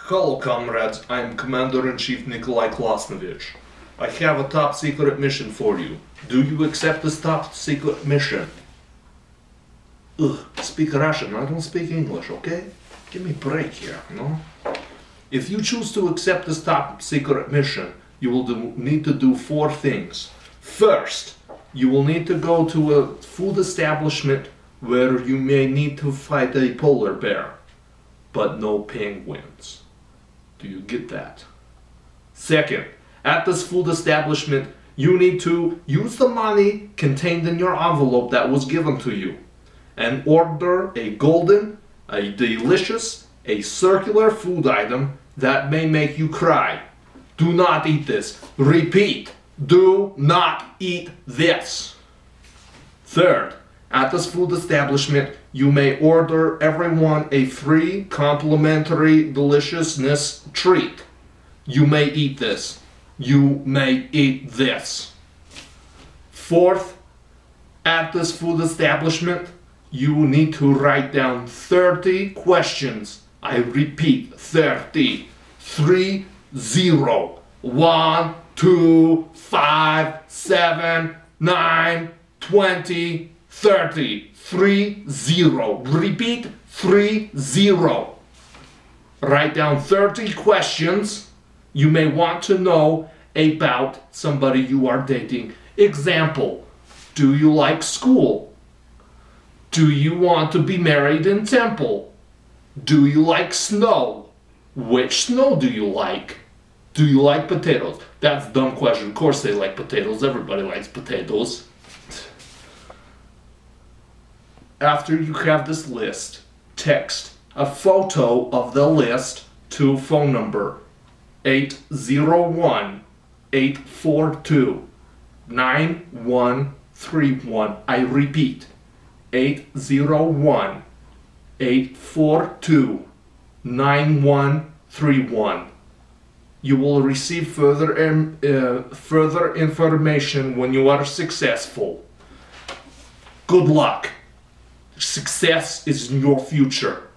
Hello, comrades. I'm Commander-in-Chief Nikolai Klasnovich. I have a top-secret mission for you. Do you accept this top-secret mission? Ugh, speak Russian. I don't speak English, okay? Give me a break here, no? If you choose to accept this top-secret mission, you will need to do 4 things. First, you will need to go to a food establishment where you may need to fight a polar bear, but no penguins. Do you get that? Second, at this food establishment, you need to use the money contained in your envelope that was given to you and order a golden, a delicious, a circular food item that may make you cry. Do not eat this. Repeat, do not eat this. Third, at this food establishment, you may order everyone a free, complimentary deliciousness treat. You may eat this. You may eat this. Fourth, at this food establishment, you need to write down 30 questions. I repeat, 30. 3, 0. 1, 2, 5, 7, 9, 20, 30. 3, 0. Repeat, 3, 0. Write down 30 questions you may want to know about somebody you are dating. Example, do you like school? Do you want to be married in temple? Do you like snow? Which snow do you like? Do you like potatoes? That's a dumb question. Of course they like potatoes. Everybody likes potatoes. After you have this list, text a photo of the list to phone number 801-842-9131. I repeat, 801-842-9131. You will receive further information when you are successful. Good luck. Success is in your future.